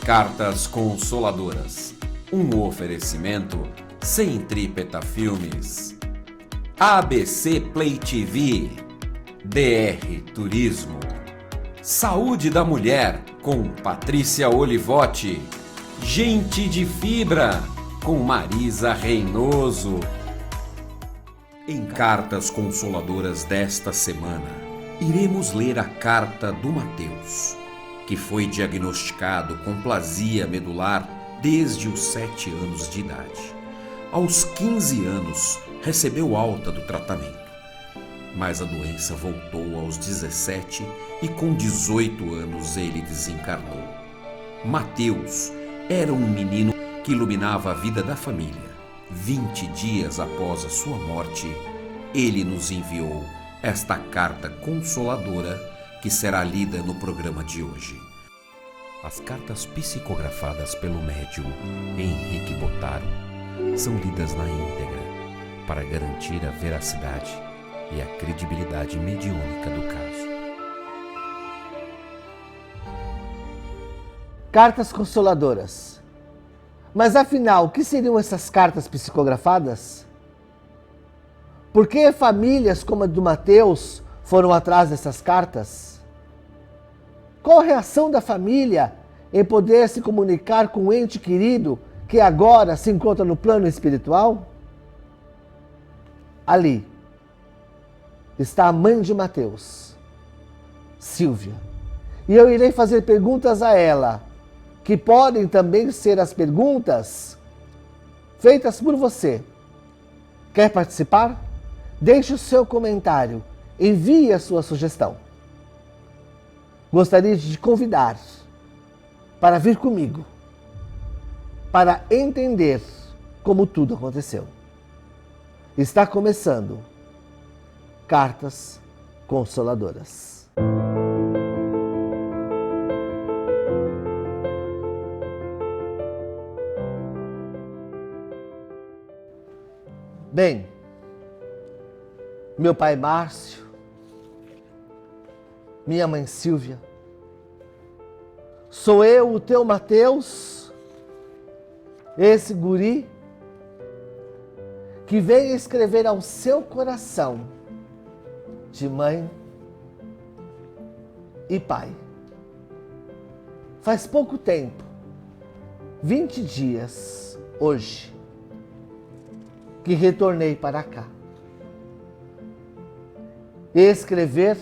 Cartas Consoladoras. Um oferecimento Centrípeta Filmes, ABC Play TV, DR Turismo, Saúde da Mulher com Patrícia Olivotti, Gente de Fibra com Marisa Reinoso. Em Cartas Consoladoras desta semana, iremos ler a carta do Mateus, que foi diagnosticado com plasia medular desde os 7 anos de idade. Aos 15 anos, recebeu alta do tratamento, mas a doença voltou aos 17 e com 18 anos ele desencarnou. Mateus era um menino que iluminava a vida da família. 20 dias após a sua morte, ele nos enviou esta carta consoladora que será lida no programa de hoje. As cartas psicografadas pelo médium Henrique Botaro são lidas na íntegra para garantir a veracidade e a credibilidade mediúnica do caso. Cartas consoladoras. Mas afinal, o que seriam essas cartas psicografadas? Por que famílias como a do Mateus foram atrás dessas cartas? Qual a reação da família em poder se comunicar com um ente querido que agora se encontra no plano espiritual? Ali está a mãe de Mateus, Silvia. E eu irei fazer perguntas a ela, que podem também ser as perguntas feitas por você. Quer participar? Deixe o seu comentário, envie a sua sugestão. Gostaria de te convidar para vir comigo, para entender como tudo aconteceu. Está começando Cartas Consoladoras. Bem, meu pai Márcio, minha mãe Silvia, sou eu, o teu Mateus, esse guri que veio escrever ao seu coração de mãe e pai. Faz pouco tempo, 20 dias hoje, que retornei para cá. Escrever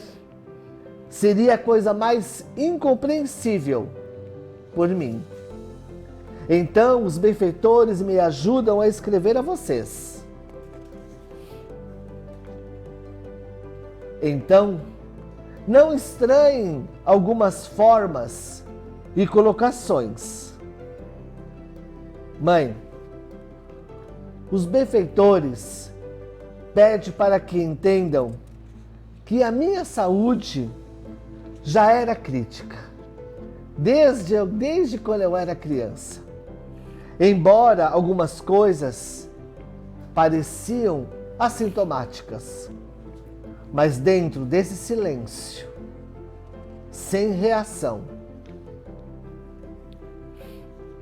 seria a coisa mais incompreensível por mim. Então, os benfeitores me ajudam a escrever a vocês. Então, não estranhem algumas formas e colocações. Mãe, os benfeitores pedem para que entendam que a minha saúde já era crítica, desde quando eu era criança. Embora algumas coisas pareciam assintomáticas, mas dentro desse silêncio, sem reação,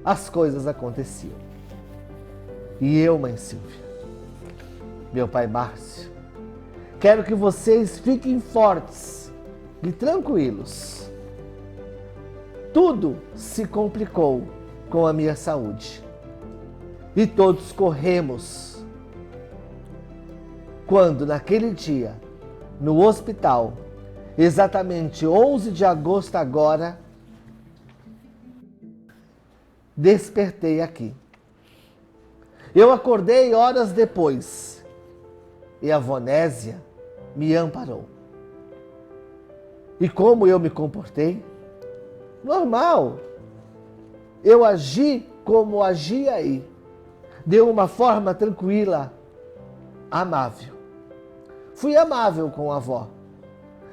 as coisas aconteciam. E eu, mãe Silvia, meu pai Márcio, quero que vocês fiquem fortes e tranquilos. Tudo se complicou com a minha saúde. E todos corremos. Quando naquele dia, no hospital, exatamente 11 de agosto agora, despertei aqui. Eu acordei horas depois e a Vonésia me amparou. E como eu me comportei? Normal. Eu agi como agia aí. De uma forma tranquila, amável. Fui amável com a avó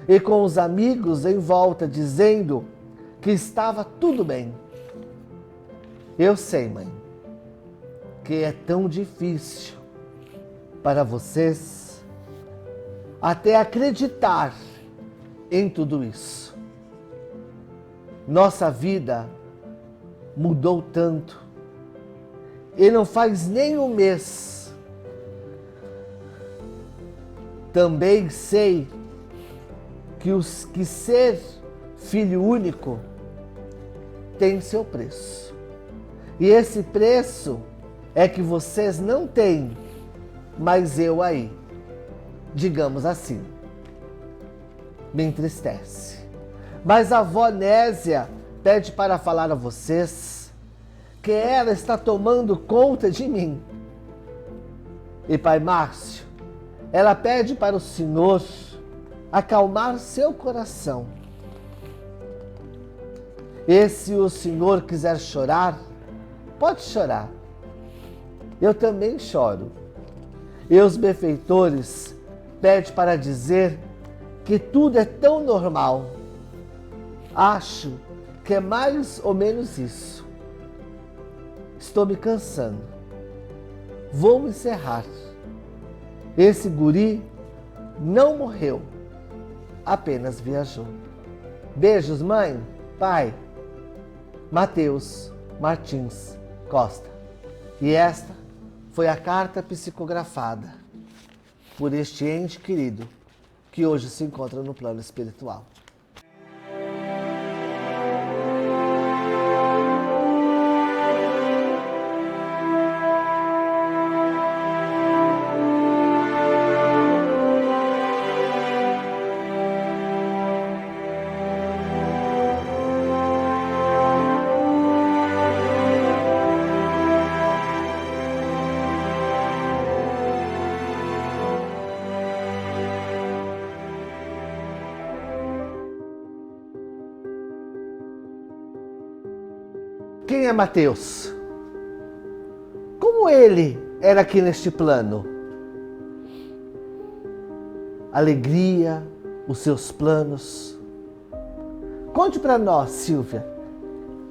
e com os amigos em volta, dizendo que estava tudo bem. Eu sei, mãe, que é tão difícil para vocês até acreditar em tudo isso. Nossa vida mudou tanto. E não faz nem um mês. Também sei que ser filho único tem seu preço. E esse preço é que vocês não têm, mas eu aí. Digamos assim. Me entristece. Mas a avó Nésia pede para falar a vocês que ela está tomando conta de mim. E pai Márcio, ela pede para o Senhor acalmar seu coração. E se o Senhor quiser chorar, pode chorar. Eu também choro. E os benfeitores pedem para dizer que tudo é tão normal. Acho que é mais ou menos isso. Estou me cansando. Vou encerrar. Esse guri não morreu, apenas viajou. Beijos, mãe, pai. Mateus Martins Costa. E esta foi a carta psicografada por este ente querido que hoje se encontra no plano espiritual. Quem é Mateus? Como ele era aqui neste plano? Alegria, os seus planos. Conte para nós, Silvia,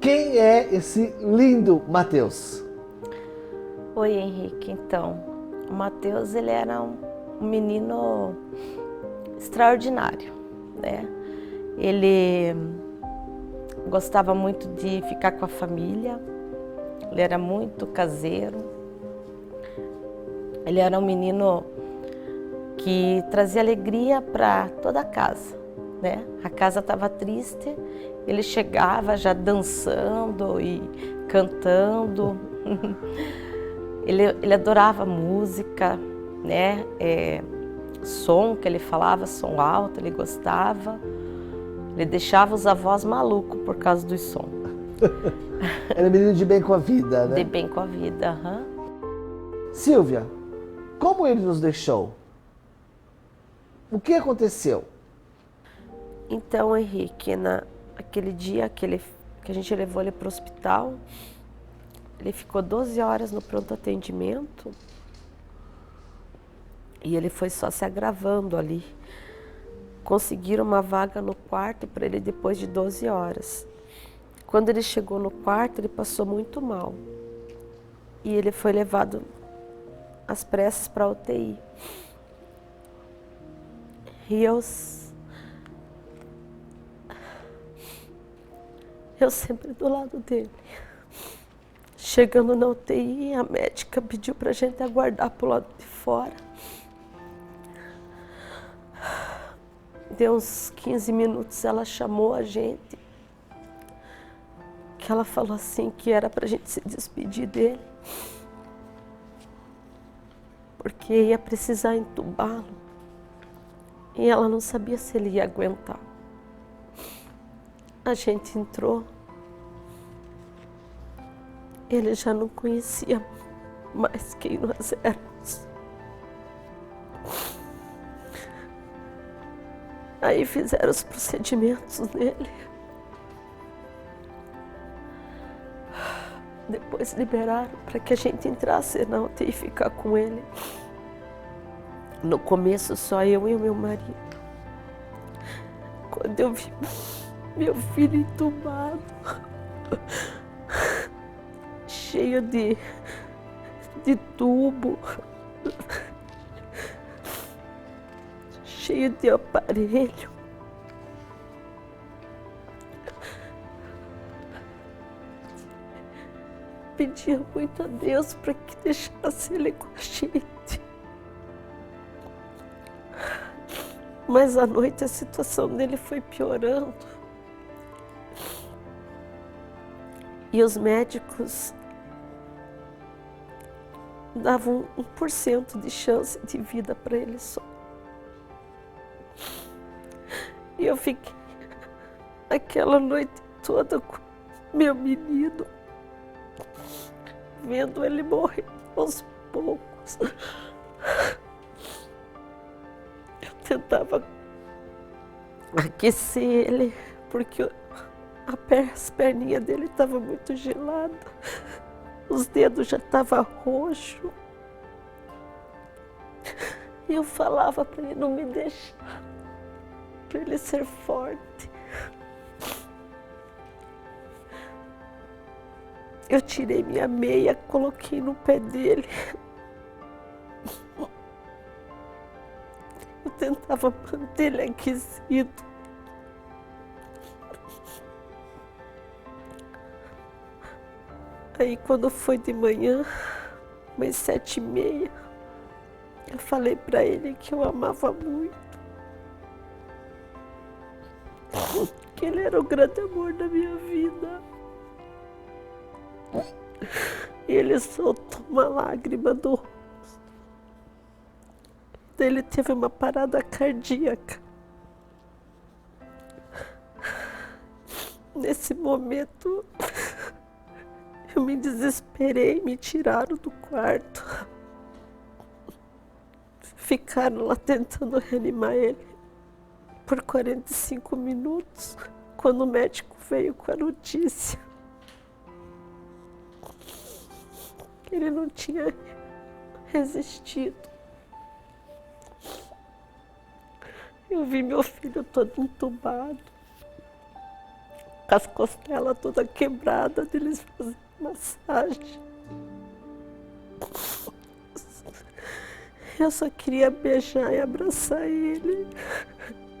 quem é esse lindo Mateus? Oi, Henrique. Então, o Mateus, ele era um menino extraordinário, né? Ele gostava muito de ficar com a família, ele era muito caseiro, ele era um menino que trazia alegria para toda a casa, né? A casa estava triste, ele chegava já dançando e cantando, ele adorava música, né? Som que ele falava, som alto, ele gostava. Ele deixava os avós malucos por causa do som. Era menino de bem com a vida, né? De bem com a vida, aham. Silvia, como ele nos deixou? O que aconteceu? Então, Henrique, naquele dia que a gente levou ele para o hospital, ele ficou 12 horas no pronto atendimento e ele foi só se agravando ali. Conseguiram uma vaga no quarto para ele depois de 12 horas. Quando ele chegou no quarto, ele passou muito mal. E ele foi levado às pressas para a UTI. E eu sempre do lado dele. Chegando na UTI, a médica pediu para a gente aguardar para o lado de fora. Deu uns 15 minutos, ela chamou a gente, que ela falou assim que era pra gente se despedir dele, porque ia precisar entubá-lo, e ela não sabia se ele ia aguentar. A gente entrou, ele já não conhecia mais quem nós éramos. Aí fizeram os procedimentos nele. Depois liberaram para que a gente entrasse na UTI e ficar com ele. No começo só eu e o meu marido. Quando eu vi meu filho entubado, cheio de tubo, cheio de aparelho. pedia muito a Deus para que deixasse ele com a gente. Mas à noite a situação dele foi piorando. E os médicos davam 1% de chance de vida para ele só. E eu fiquei aquela noite toda com meu menino, vendo ele morrer aos poucos. Eu tentava aquecer ele, porque as perninhas dele estavam muito geladas, os dedos já estavam roxos. E eu falava para ele não me deixar, para ele ser forte. Eu tirei minha meia, coloquei no pé dele. Eu tentava manter ele aquecido. Aí quando foi de manhã, umas 7h30, eu falei para ele que eu amava muito. Que ele era o grande amor da minha vida. E ele soltou uma lágrima do rosto. Ele teve uma parada cardíaca. Nesse momento, eu me desesperei, me tiraram do quarto. Ficaram lá tentando reanimar ele por 45 minutos, quando o médico veio com a notícia que ele não tinha resistido. Eu vi meu filho todo entubado, com as costelas todas quebradas, deles fazendo massagem. Eu só queria beijar e abraçar ele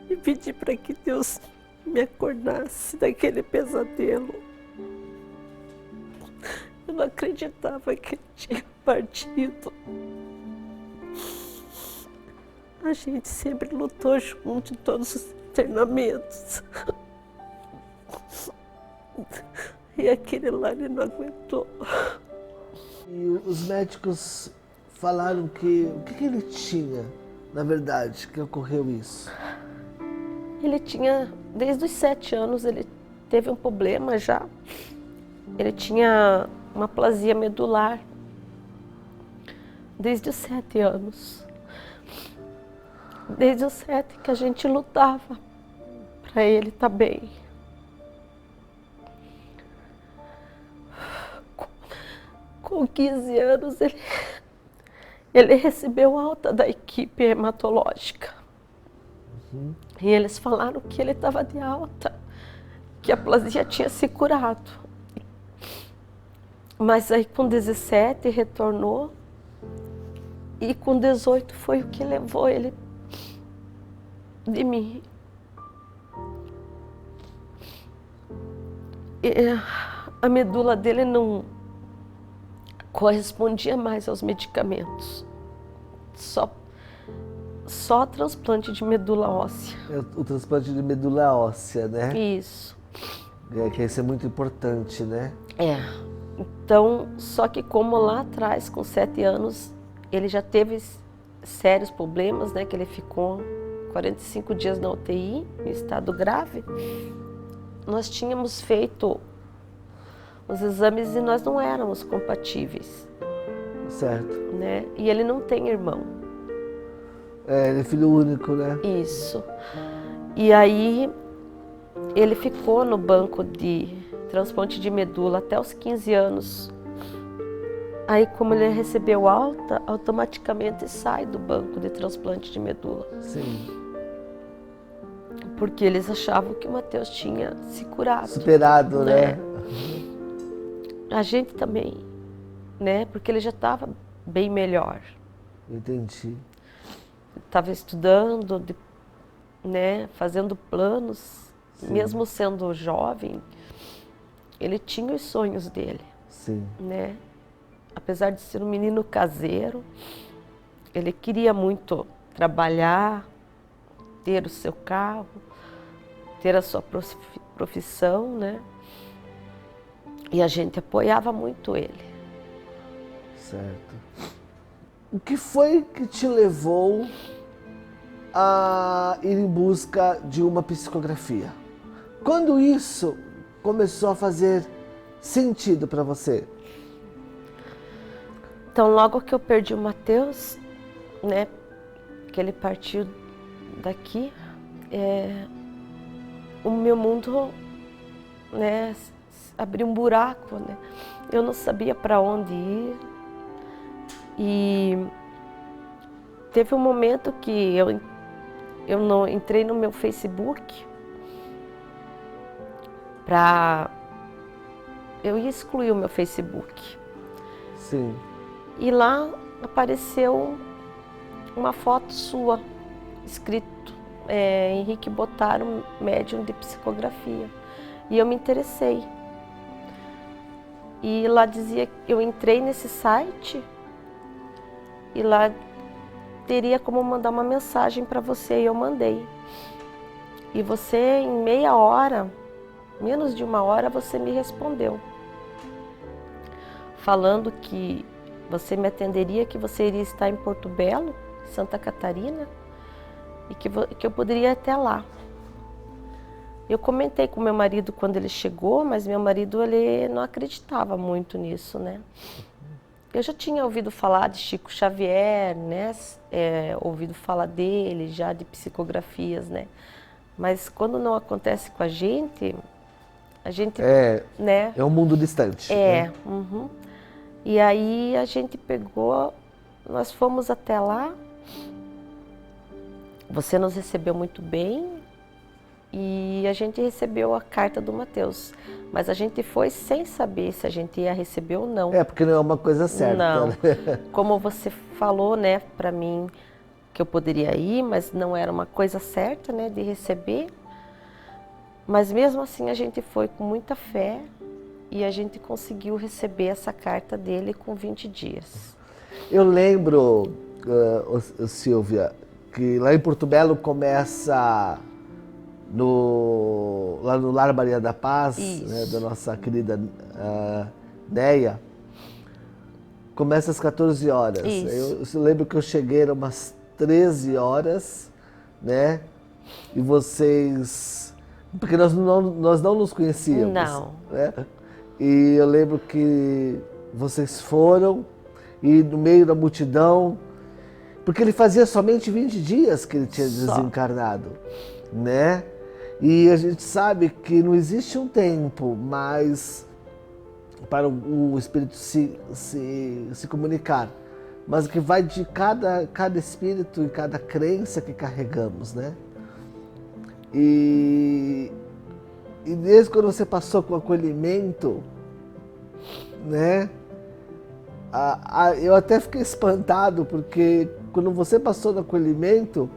e pedir para que Deus me acordasse daquele pesadelo. Eu não acreditava que ele tinha partido. A gente sempre lutou junto em todos os internamentos. E aquele lá ele não aguentou. E os médicos falaram que... O que ele tinha, na verdade, que ocorreu isso? Ele tinha, desde os 7 anos, ele teve um problema já. Ele tinha uma aplasia medular. Desde os 7 anos. Desde os 7 que a gente lutava para ele estar bem. Com 15 anos, ele recebeu alta da equipe hematológica. E eles falaram que ele estava de alta, que a aplasia tinha se curado. Mas aí com 17 retornou, e com 18 foi o que levou ele de mim. E a medula dele não correspondia mais aos medicamentos. Só transplante de medula óssea. O transplante de medula óssea, né? Isso. Que isso é muito importante, né? É. Então, só que como lá atrás, com 7 anos, ele já teve sérios problemas, né? Que ele ficou 45 dias na UTI, em estado grave. Nós tínhamos feito os exames e nós não éramos compatíveis. Certo. Né? E ele não tem irmão. Ele é filho único, né? Isso. E aí ele ficou no banco de transplante de medula até os 15 anos. Aí, como ele recebeu alta, automaticamente sai do banco de transplante de medula. Sim. Porque eles achavam que o Matheus tinha se curado. Superado, né? A gente também, né? Porque ele já estava bem melhor. Entendi. Estava estudando, né? Fazendo planos. Sim. Mesmo sendo jovem, ele tinha os sonhos dele. Sim. né? Apesar de ser um menino caseiro, ele queria muito trabalhar, ter o seu carro, ter a sua profissão, né? E a gente apoiava muito ele. Certo. O que foi que te levou a ir em busca de uma psicografia? Quando isso começou a fazer sentido para você? Então, logo que eu perdi o Matheus, né, que ele partiu daqui, o meu mundo, né, abriu um buraco, né? Eu não sabia para onde ir. E teve um momento que eu não entrei no meu Facebook eu ia excluir o meu Facebook. Sim. E lá apareceu uma foto sua, escrito Henrique Botaro, médium de psicografia. E eu me interessei. E lá dizia, eu entrei nesse site e lá teria como mandar uma mensagem para você e eu mandei. E você, em meia hora, menos de uma hora, você me respondeu, falando que você me atenderia, que você iria estar em Porto Belo, Santa Catarina, e que eu poderia ir até lá. Eu comentei com meu marido quando ele chegou, mas meu marido ele não acreditava muito nisso, né? Eu já tinha ouvido falar de Chico Xavier, né? Ouvido falar dele já de psicografias, né? Mas quando não acontece com a gente né? É um mundo distante. Né? Uhum. E aí a gente pegou, nós fomos até lá, você nos recebeu muito bem e a gente recebeu a carta do Matheus. Mas a gente foi sem saber se a gente ia receber ou não. Porque não é uma coisa certa. Não. Né? Como você falou, né, para mim que eu poderia ir, mas não era uma coisa certa, né, de receber. Mas mesmo assim a gente foi com muita fé e a gente conseguiu receber essa carta dele com 20 dias. Eu lembro, Silvia, que lá em Porto Belo começa lá no Lar Maria da Paz, né, da nossa querida Neia, começa às 14 horas. Eu lembro que eu cheguei, era umas 13 horas, né? E vocês... Porque nós não nos conhecíamos. Não. Né? E eu lembro que vocês foram e no meio da multidão, porque ele fazia somente 20 dias que ele tinha desencarnado, né? E a gente sabe que não existe um tempo mais para o espírito se comunicar, mas que vai de cada espírito e cada crença que carregamos, né? E desde quando você passou com o acolhimento, né? Eu até fiquei espantado, porque quando você passou no acolhimento,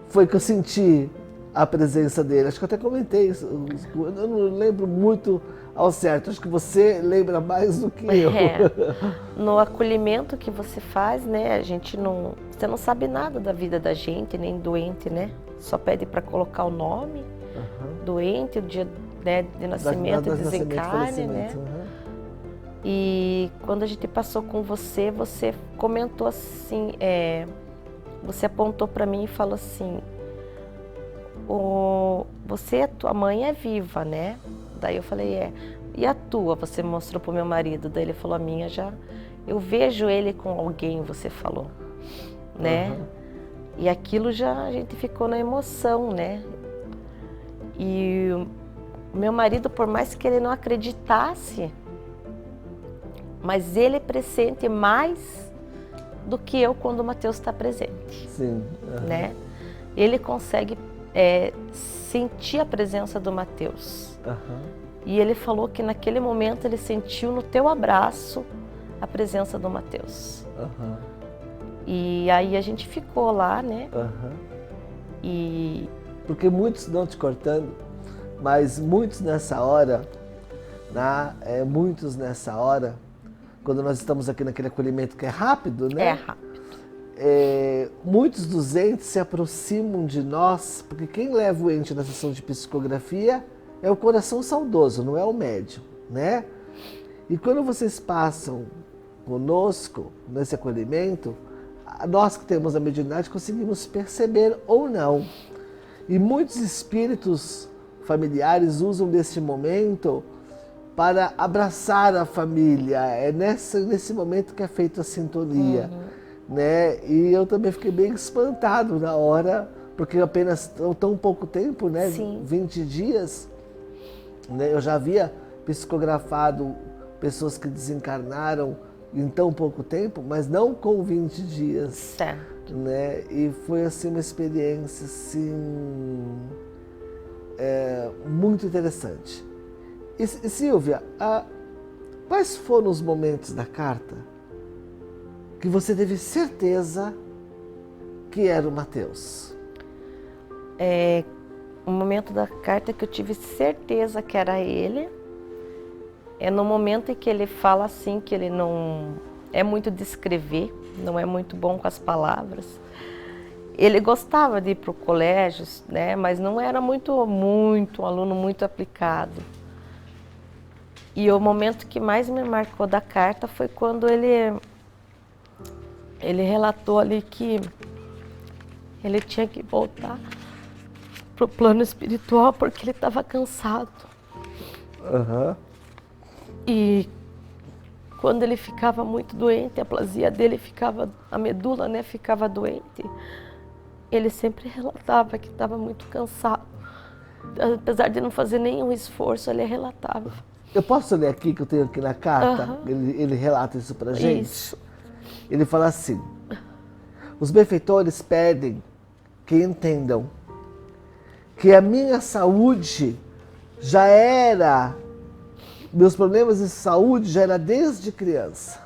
foi que eu senti a presença dele. Acho que eu até comentei isso. Eu não lembro muito ao certo. Acho que você lembra mais do que eu. No acolhimento que você faz, né? Você não sabe nada da vida da gente, nem doente, né? Só pede para colocar o nome, doente, o dia, né, de nascimento e desencarne, né? E quando a gente passou com você, você comentou assim, você apontou para mim e falou assim, tua mãe é viva, né? Daí eu falei, e a tua? Você mostrou pro meu marido, daí ele falou, a minha já, eu vejo ele com alguém, você falou, né? E aquilo já, a gente ficou na emoção, né? E o meu marido, por mais que ele não acreditasse, mas ele pressente mais do que eu quando o Matheus está presente. Sim. Né? Ele consegue sentir a presença do Matheus. E ele falou que naquele momento ele sentiu no teu abraço a presença do Matheus. E aí a gente ficou lá, né? Porque muitos, não te cortando, mas muitos nessa hora né? Muitos nessa hora, quando nós estamos aqui naquele acolhimento que é rápido, né? É rápido. Muitos dos entes se aproximam de nós, porque quem leva o ente na sessão de psicografia é o coração saudoso, não é o médium, né? E quando vocês passam conosco nesse acolhimento, nós que temos a mediunidade conseguimos perceber ou não. E muitos espíritos familiares usam desse momento para abraçar a família. É nesse momento que é feita a sintonia. Né? E eu também fiquei bem espantado na hora, porque apenas tão pouco tempo, né? Sim. 20 dias, né? Eu já havia psicografado pessoas que desencarnaram em tão pouco tempo, mas não com 20 dias. Certo. Né? E foi assim uma experiência assim, muito interessante. E Silvia, quais foram os momentos da carta que você teve certeza que era o Mateus? O momento da carta que eu tive certeza que era ele é no momento em que ele fala assim, que ele não é muito de escrever, não é muito bom com as palavras. Ele gostava de ir para o colégio, né, mas não era um aluno muito aplicado. E o momento que mais me marcou da carta foi quando ele relatou ali que ele tinha que voltar para o plano espiritual porque ele estava cansado. Uhum. E quando ele ficava muito doente, a plasia dele a medula, né, ficava doente, ele sempre relatava que estava muito cansado. Apesar de não fazer nenhum esforço, ele relatava. Eu posso ler aqui, que eu tenho aqui na carta? Uhum. Ele relata isso pra gente? Isso. Ele fala assim: os benfeitores pedem que entendam que a minha saúde já era, meus problemas de saúde já era desde criança.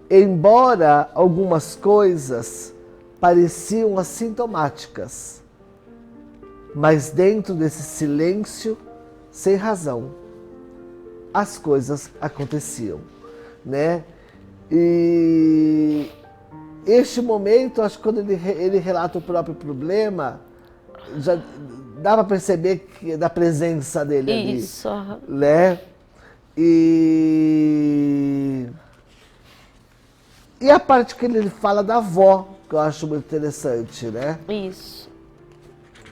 Embora algumas coisas pareciam assintomáticas, mas dentro desse silêncio, sem razão, as coisas aconteciam, né? E este momento, acho que quando ele relata o próprio problema, já dá para perceber que da presença dele ali. Isso. Né? E a parte que ele fala da avó, que eu acho muito interessante, né? Isso.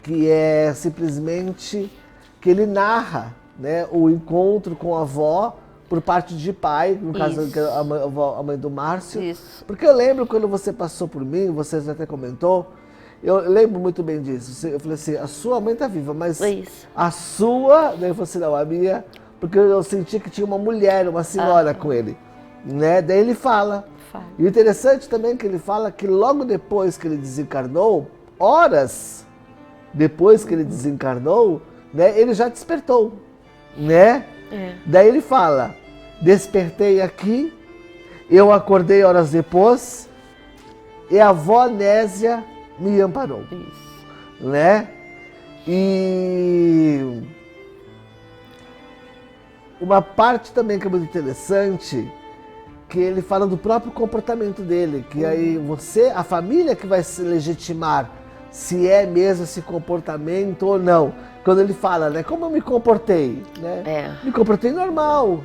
Que é simplesmente que ele narra, né, o encontro com a avó por parte de pai, no caso a mãe do Márcio. Isso. Porque eu lembro quando você passou por mim, você até comentou, eu lembro muito bem disso. Eu falei assim, a sua mãe está viva, mas a sua, daí eu falei assim, não, a minha, porque eu senti que tinha uma mulher, uma senhora com ele, né? Daí ele fala. E o interessante também é que ele fala que logo depois que ele desencarnou, horas depois que ele desencarnou, né, ele já despertou, né? Daí ele fala, despertei aqui, eu acordei horas depois e a avó Nésia me amparou. Isso. Né? E uma parte também que é muito interessante, que ele fala do próprio comportamento dele, que aí a família que vai se legitimar se é mesmo esse comportamento ou não. Quando ele fala, né, como eu me comportei, né? Me comportei normal,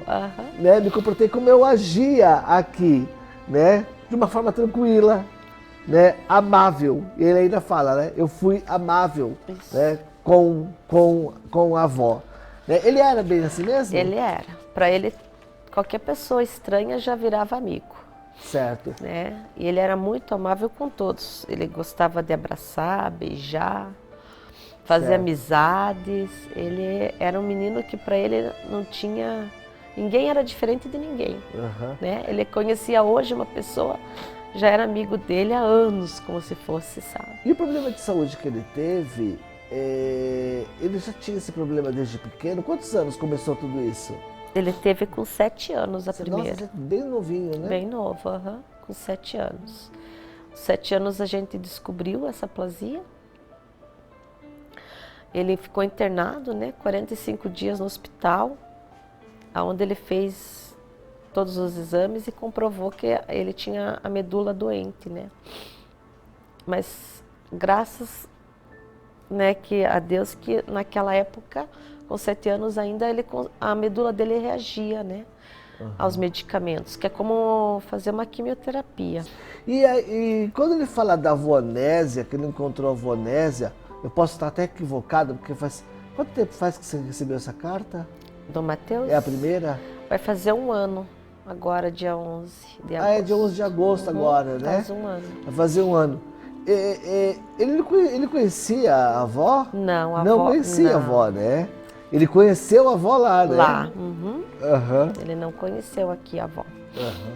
né? Me comportei como eu agia aqui, né? De uma forma tranquila, né? Amável. E ele ainda fala, né? Eu fui amável, né? Com a avó. Né? Ele era bem assim mesmo? Ele era. Para ele, qualquer pessoa estranha já virava amigo. Certo. Né? E ele era muito amável com todos. Ele gostava de abraçar, beijar, fazer amizades. Ele era um menino que para ele não tinha... Ninguém era diferente de ninguém. Né? Ele conhecia hoje uma pessoa, já era amigo dele há anos, como se fosse, sabe? E o problema de saúde que ele teve, ele já tinha esse problema desde pequeno? Quantos anos começou tudo isso? Ele teve com 7 anos a primeira. Nossa, bem novinho, né? Bem novo, com 7 anos. Com 7 anos a gente descobriu essa aplasia. Ele ficou internado, né? 45 dias no hospital. onde ele fez todos os exames e comprovou que ele tinha a medula doente, né? Mas graças, né, que a Deus que naquela época, com 7 anos ainda, a medula dele reagia, né, aos medicamentos, que é como fazer uma quimioterapia. E quando ele fala da avónésia, que ele encontrou a avónésia, eu posso estar até equivocado, porque faz... Quanto tempo faz que você recebeu essa carta? Do Matheus? É a primeira? Vai fazer 1 ano, agora dia 11 de agosto. Ah, é dia 11 de agosto agora, né? Faz 1 ano. Vai fazer 1 ano. Ele conhecia a avó? Não, a Não avó... conhecia a não. avó, né? Ele conheceu a avó lá, né? Lá. Uhum. Aham. Ele não conheceu aqui a avó. Aham.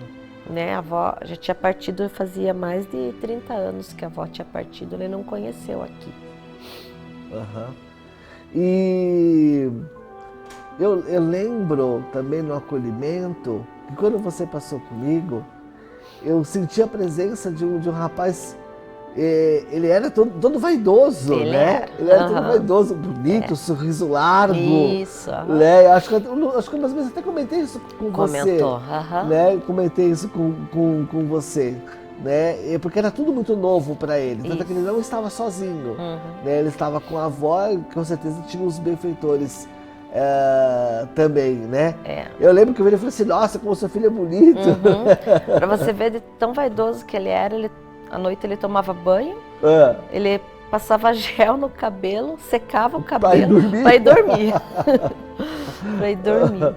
Né, a avó já tinha partido, fazia mais de 30 anos que a avó tinha partido, ele não conheceu aqui. Aham. E eu lembro também no acolhimento que quando você passou comigo, eu senti a presença de um rapaz, ele era todo vaidoso, Ele né? era. Ele era todo Aham. vaidoso, bonito, sorriso largo. Isso, aham. Né? Acho que umas vezes até comentei isso com você. Comentou, aham. Né? Comentei isso com você. Né? Porque era tudo muito novo para ele, tanto que ele não estava sozinho. Né? Ele estava com a avó e com certeza tinha os benfeitores também, né? É. Eu lembro que eu vi ele e falei assim, nossa, como seu filho é bonito. Para você ver de tão vaidoso que ele era, à noite ele tomava banho, ele passava gel no cabelo, secava o cabelo para ir dormir. Para ir dormir.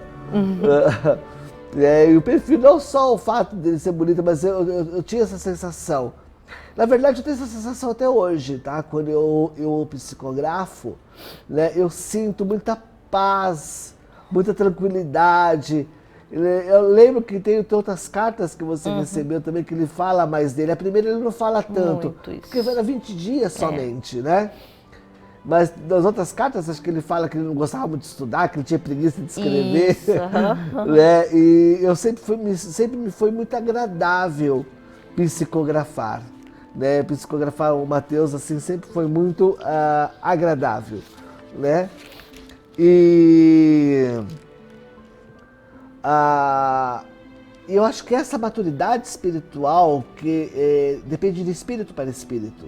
E o perfil, não só o fato dele ser bonito, mas eu tinha essa sensação. Na verdade, eu tenho essa sensação até hoje, tá? Quando eu psicografo, né, eu sinto muita paz, muita tranquilidade. Eu lembro que tem outras cartas que você recebeu também, que ele fala mais dele. A primeira ele não fala tanto, porque era 20 dias somente, né? Mas nas outras cartas, acho que ele fala que ele não gostava muito de estudar, que ele tinha preguiça de escrever. Isso, né? E eu sempre me foi muito agradável psicografar. Né? Psicografar o Matheus assim, sempre foi muito agradável. Né? E eu acho que essa maturidade espiritual que depende de espírito para espírito.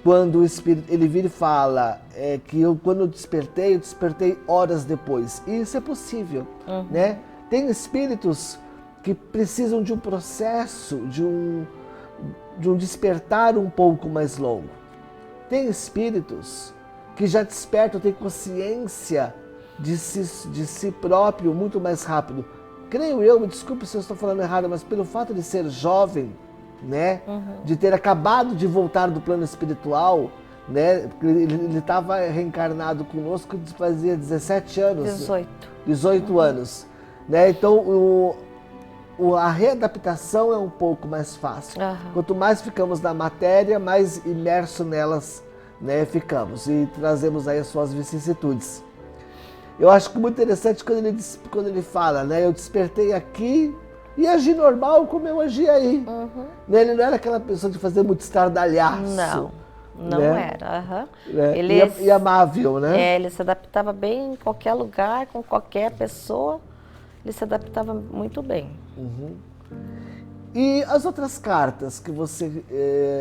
Quando o espírito, ele vira e fala que quando eu despertei horas depois. E isso é possível, né? Tem espíritos que precisam de um processo, de um despertar um pouco mais longo. Tem espíritos que já despertam, têm consciência de si próprio muito mais rápido. Creio eu, me desculpe se eu estou falando errado, mas pelo fato de ser jovem, né, de ter acabado de voltar do plano espiritual, né, ele estava reencarnado conosco, fazia 17 anos. 18 anos. Né, então, a readaptação é um pouco mais fácil. Quanto mais ficamos na matéria, mais imerso nelas, né, ficamos e trazemos aí as suas vicissitudes. Eu acho que muito interessante quando ele fala, né, eu despertei aqui e agi normal como eu agi aí. Né, ele não era aquela pessoa de fazer muito estardalhaço. Não né? era. Né? Ele e amável, né? Ele se adaptava bem em qualquer lugar, com qualquer pessoa. Ele se adaptava muito bem. E as outras cartas que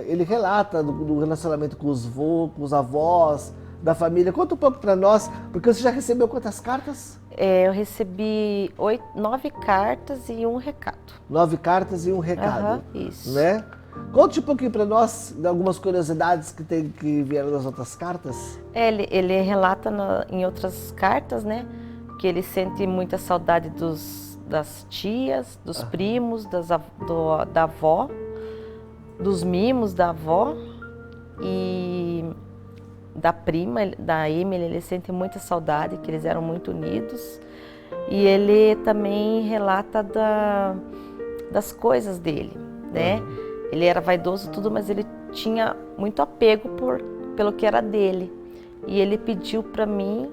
ele relata do relacionamento com os avós, da família, conta um pouco para nós, porque você já recebeu quantas cartas? Eu recebi 9 cartas e 1 recado. 9 cartas e 1 recado. Isso. Né? Conte um pouquinho para nós de algumas curiosidades que vieram das outras cartas. Ele relata em outras cartas, né, que ele sente muita saudade das tias, dos primos, da avó, dos mimos da avó e da prima, da Emily. Ele sente muita saudade, que eles eram muito unidos. E ele também relata das coisas dele, né? Ele era vaidoso tudo, mas ele tinha muito apego pelo que era dele. E ele pediu para mim,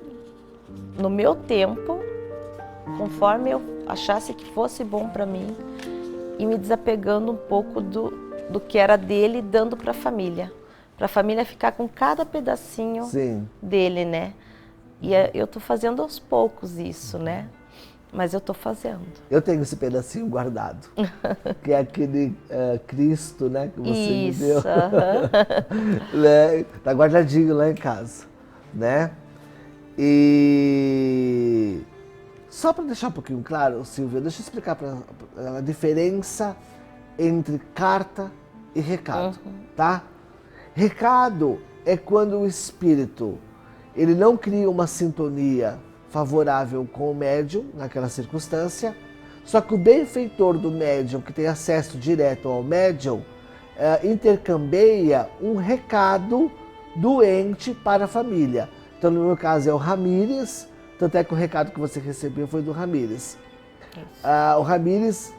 no meu tempo, conforme eu achasse que fosse bom para mim, e me desapegando um pouco do que era dele, dando para a família ficar com cada pedacinho dele, né? E eu tô fazendo aos poucos isso, né? Mas eu estou fazendo. Eu tenho esse pedacinho guardado, que é aquele Cristo, né, que você me deu. Né? Tá guardadinho lá em casa, né? E só para deixar um pouquinho claro, Silvia, deixa eu explicar para a diferença entre carta e recado, tá? Recado é quando o espírito ele não cria uma sintonia favorável com o médium naquela circunstância, só que o benfeitor do médium, que tem acesso direto ao médium, intercambia um recado do ente para a família. Então, no meu caso, é o Ramírez, tanto é que o recado que você recebeu foi do Ramírez. O Ramírez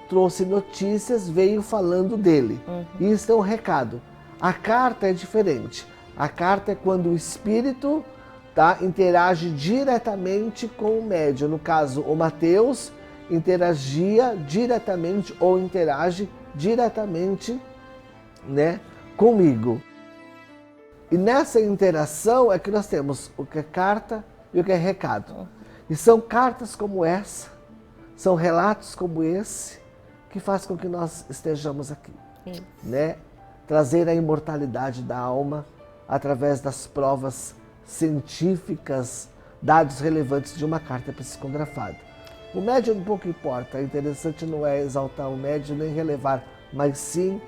trouxe notícias, veio falando dele. Isso é um recado. A carta é diferente. A carta é quando o espírito interage diretamente com o médium. No caso, o Mateus interagia diretamente ou interage diretamente, né, comigo. E nessa interação é que nós temos o que é carta e o que é recado. E são cartas como essa, são relatos como esse, que faz com que nós estejamos aqui. Né? Trazer a imortalidade da alma através das provas científicas, dados relevantes de uma carta psicografada. O médium pouco importa, o interessante não é exaltar o médium nem relevar, mas sim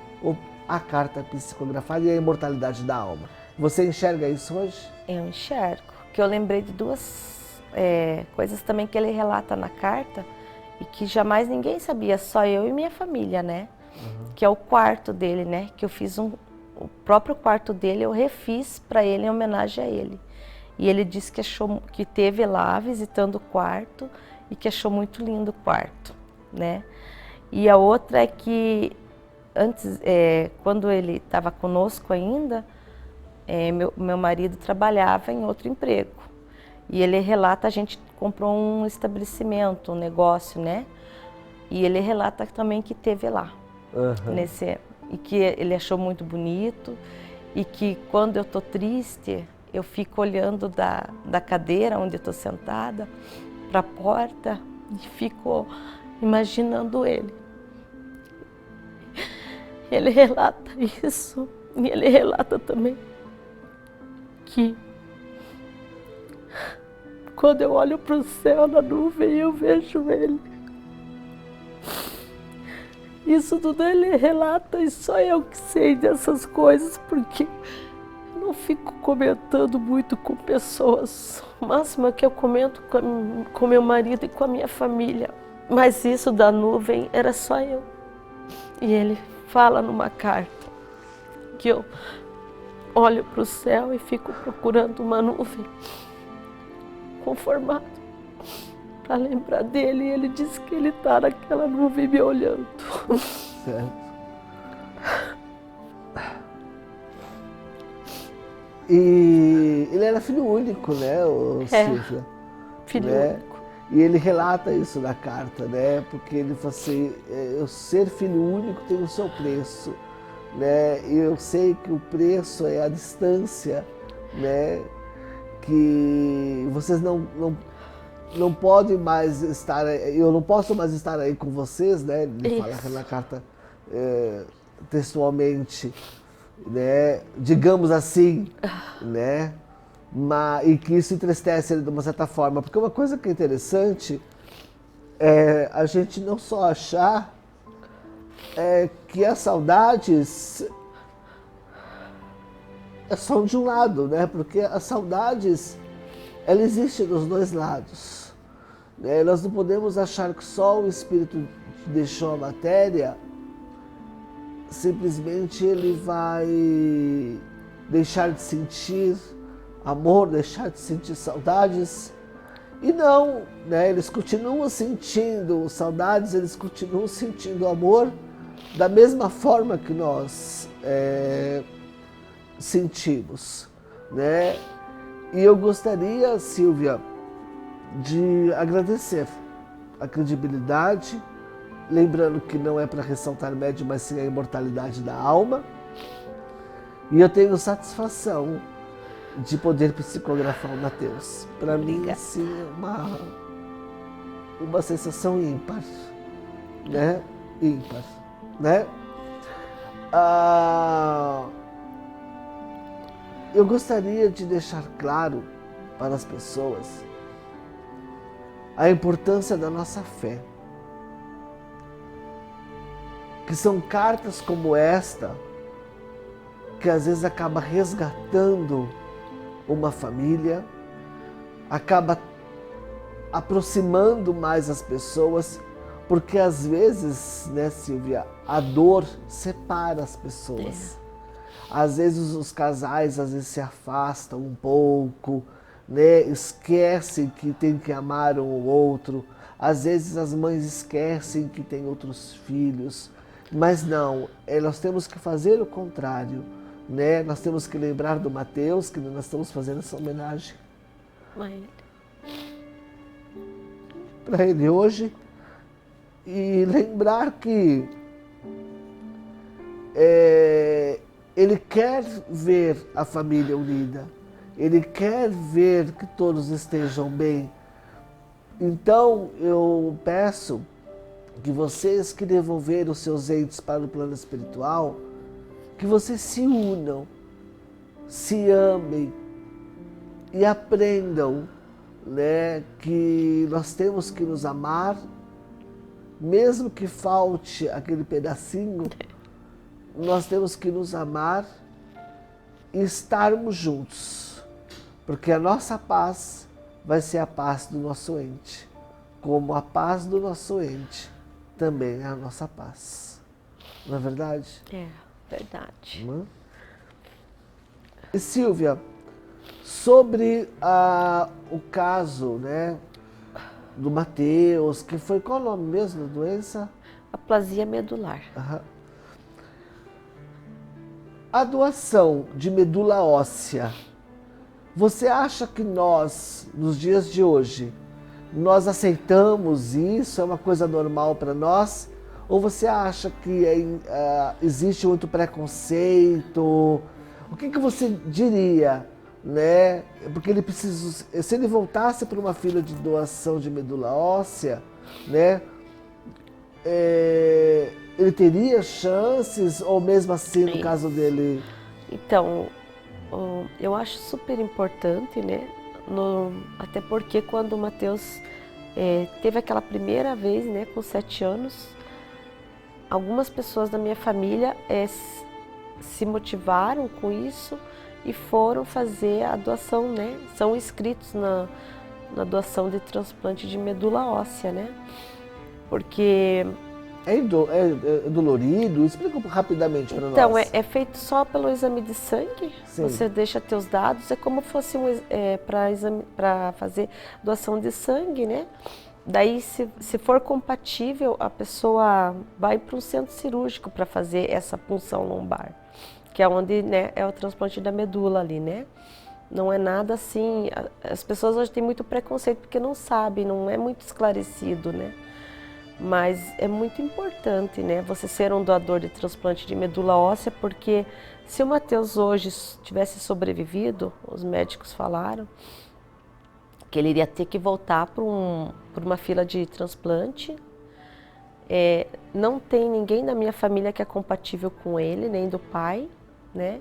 a carta psicografada e a imortalidade da alma. Você enxerga isso hoje? Eu enxergo, que eu lembrei de duas coisas também que ele relata na carta e que jamais ninguém sabia, só eu e minha família, né? Que é o quarto dele, né? Que eu fiz o próprio quarto dele, eu refiz para ele em homenagem a ele. E ele disse que achou, que esteve lá visitando o quarto e que achou muito lindo o quarto, né? E a outra é que antes, quando ele estava conosco ainda, meu marido trabalhava em outro emprego. E ele relata, a gente comprou um estabelecimento, um negócio, né? E ele relata também que esteve lá. E que ele achou muito bonito e que quando eu estou triste, eu fico olhando da cadeira onde eu estou sentada para a porta e fico imaginando ele. Ele relata isso e ele relata também que quando eu olho para o céu na nuvem eu vejo ele. Isso tudo ele relata e só eu que sei dessas coisas, porque eu não fico comentando muito com pessoas. O máximo é que eu comento com meu marido e com a minha família. Mas isso da nuvem era só eu. E ele fala numa carta que eu olho para o céu e fico procurando uma nuvem com formato para lembrar dele, e ele disse que ele está naquela nuvem me olhando. Certo. E ele era filho único, né, Silvia? Filho único. E ele relata isso na carta, né? Porque ele fala assim, eu ser filho único tem o seu preço, né? E eu sei que o preço é a distância, né? Que vocês não podem mais estar, eu não posso mais estar aí com vocês, né? Ele fala na carta textualmente, né? Digamos assim, né? E que isso entristece ele de uma certa forma, porque uma coisa que é interessante é a gente não só achar que as saudades são de um lado, né? Porque as saudades ela existe dos dois lados. Né? Nós não podemos achar que só o espírito deixou a matéria, simplesmente ele vai deixar de sentir amor, deixar de sentir saudades. E não, né? Eles continuam sentindo saudades, eles continuam sentindo amor da mesma forma que nós sentimos, né? E eu gostaria, Silvia, de agradecer a credibilidade, lembrando que não é para ressaltar médium, mas sim a imortalidade da alma. E eu tenho satisfação de poder psicografar o Mateus. Para mim, assim, uma sensação ímpar, né? Ímpar, né? Eu gostaria de deixar claro para as pessoas a importância da nossa fé. Que são cartas como esta que às vezes acaba resgatando uma família, acaba aproximando mais as pessoas, porque às vezes, né, Silvia, a dor separa as pessoas. Às vezes os casais às vezes se afastam um pouco, né, esquecem que tem que amar um ou outro. Às vezes as mães esquecem que tem outros filhos. Mas não, nós temos que fazer o contrário, né? Nós temos que lembrar do Mateus, que nós estamos fazendo essa homenagem para ele hoje, e lembrar que ele quer ver a família unida, ele quer ver que todos estejam bem. Então eu peço que vocês que devolveram os seus entes para o plano espiritual, que vocês se unam, se amem e aprendam, né, que nós temos que nos amar, mesmo que falte aquele pedacinho, nós temos que nos amar e estarmos juntos, porque a nossa paz vai ser a paz do nosso ente, como a paz do nosso ente também é a nossa paz. Não é verdade? É, verdade. E Silvia, sobre o caso, né, do Mateus, que foi, qual o nome mesmo da doença? Aplasia medular. A doação de medula óssea, você acha que nós, nos dias de hoje, nós aceitamos isso, é uma coisa normal para nós? Ou você acha que existe muito preconceito? O que você diria, né? Porque ele precisa, se ele voltasse para uma fila de doação de medula óssea, né? Ele teria chances, ou mesmo assim, no caso dele? Então, eu acho super importante, né? Até porque quando o Mateus teve aquela primeira vez, né, com 7 anos, algumas pessoas da minha família se motivaram com isso e foram fazer a doação, né? São inscritos na doação de transplante de medula óssea, né? Porque... É dolorido? Explica rapidamente para nós. Então, é feito só pelo exame de sangue. Sim. Você deixa teus dados, é como fosse para fazer doação de sangue, né? Daí, se for compatível, a pessoa vai para um centro cirúrgico para fazer essa punção lombar, que é onde, né, é o transplante da medula ali, né? Não é nada assim... As pessoas hoje têm muito preconceito porque não sabem, não é muito esclarecido, né? Mas é muito importante, né, você ser um doador de transplante de medula óssea, porque se o Mateus hoje tivesse sobrevivido, os médicos falaram que ele iria ter que voltar por uma fila de transplante. Não tem ninguém da minha família que é compatível com ele, nem do pai, né?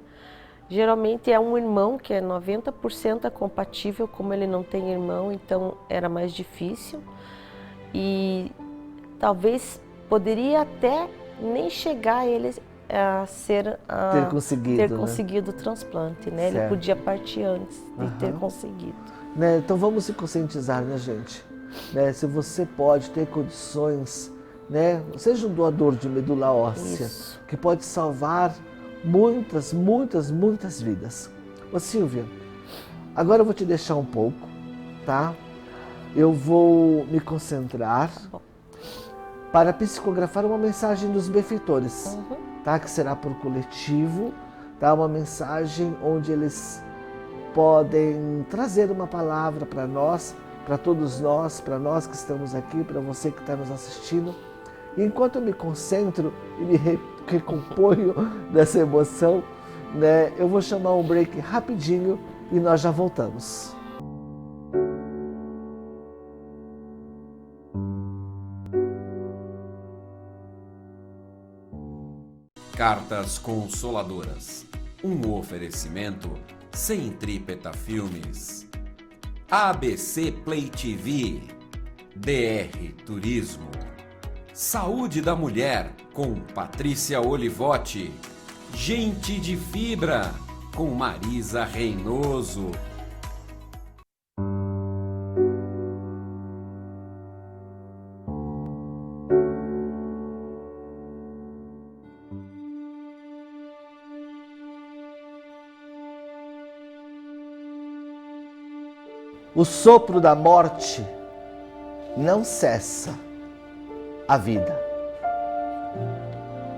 Geralmente é um irmão que é 90% compatível, como ele não tem irmão, então era mais difícil. E talvez poderia até nem chegar a ele a ter conseguido o transplante, né? Ele podia partir antes de ter conseguido. Né? Então vamos se conscientizar, né, gente? Né? Se você pode ter condições, né? Seja um doador de medula óssea, que pode salvar muitas, muitas, muitas vidas. Ô Silvia, agora eu vou te deixar um pouco, tá? Eu vou me concentrar para psicografar uma mensagem dos benfeitores, tá? Que será por coletivo, tá? Uma mensagem onde eles podem trazer uma palavra para nós, para todos nós, para nós que estamos aqui, para você que está nos assistindo. E enquanto eu me concentro e me recomponho dessa emoção, né, eu vou chamar um break rapidinho e nós já voltamos. Cartas Consoladoras. Um oferecimento Centrípeta Filmes, ABC Play TV, DR Turismo, Saúde da Mulher com Patrícia Olivotti, Gente de Fibra com Marisa Reinoso. O sopro da morte não cessa a vida.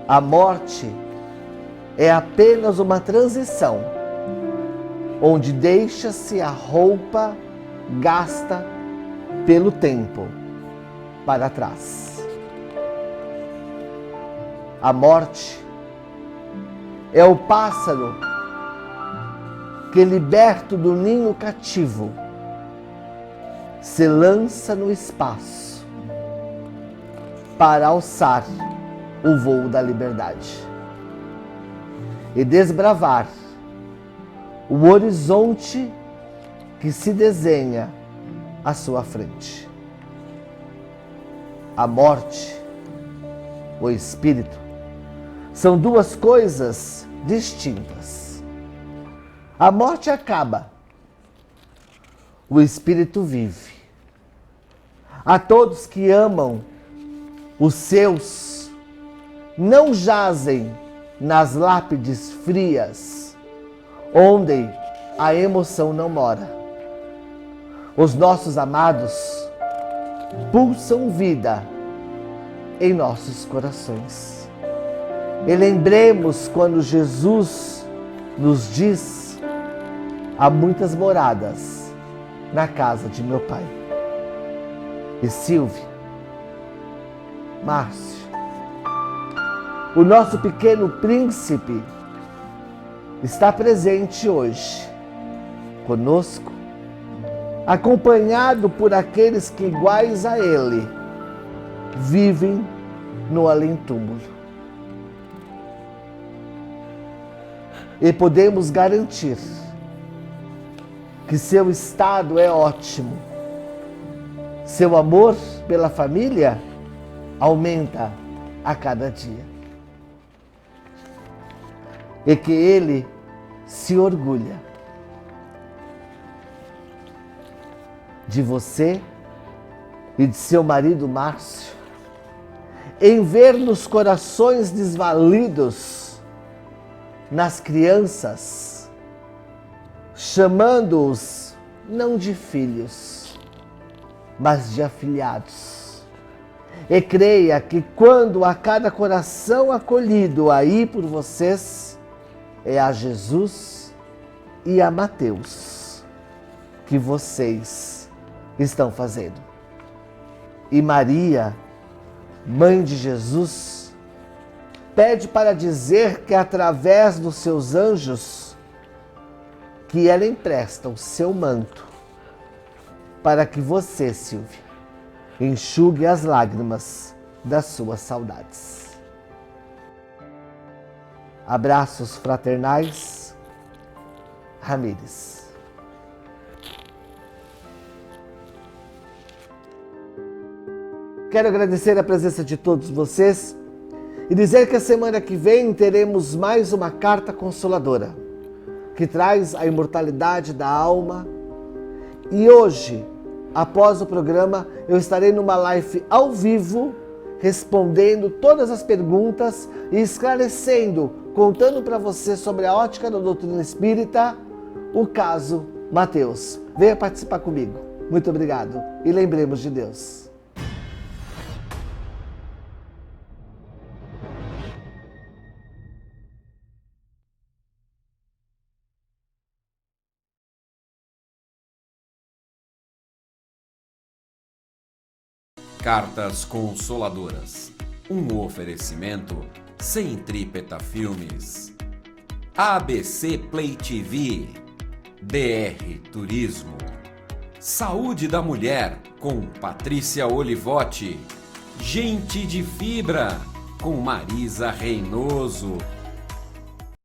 A morte é apenas uma transição, onde deixa-se a roupa gasta pelo tempo para trás. A morte é o pássaro que, liberto do ninho cativo, se lança no espaço para alçar o voo da liberdade e desbravar o horizonte que se desenha à sua frente. A morte, o espírito, são duas coisas distintas. A morte acaba, o espírito vive. A todos que amam os seus, não jazem nas lápides frias, onde a emoção não mora. Os nossos amados pulsam vida em nossos corações. E lembremos quando Jesus nos diz: há muitas moradas na casa de meu Pai. E Silvia, Márcio, o nosso pequeno príncipe está presente hoje conosco, acompanhado por aqueles que, iguais a ele, vivem no além-túmulo. E podemos garantir que seu estado é ótimo. Seu amor pela família aumenta a cada dia. E que ele se orgulha de você e de seu marido Márcio, em ver nos corações desvalidos, nas crianças, chamando-os não de filhos, mas de afilhados. E creia que quando a cada coração acolhido aí por vocês, é a Jesus e a Mateus que vocês estão fazendo. E Maria, mãe de Jesus, pede para dizer que através dos seus anjos, que ela empresta o seu manto para que você, Silvia, enxugue as lágrimas das suas saudades. Abraços fraternais, Ramires. Quero agradecer a presença de todos vocês e dizer que a semana que vem teremos mais uma carta consoladora, que traz a imortalidade da alma. E hoje, após o programa, eu estarei numa live ao vivo, respondendo todas as perguntas e esclarecendo, contando para você sobre a ótica da doutrina espírita, o caso Mateus. Venha participar comigo. Muito obrigado e lembremos de Deus. Cartas Consoladoras. Um oferecimento Centrípeta Filmes, ABC Play TV, DR Turismo, Saúde da Mulher com Patrícia Olivotti, Gente de Fibra com Marisa Reinoso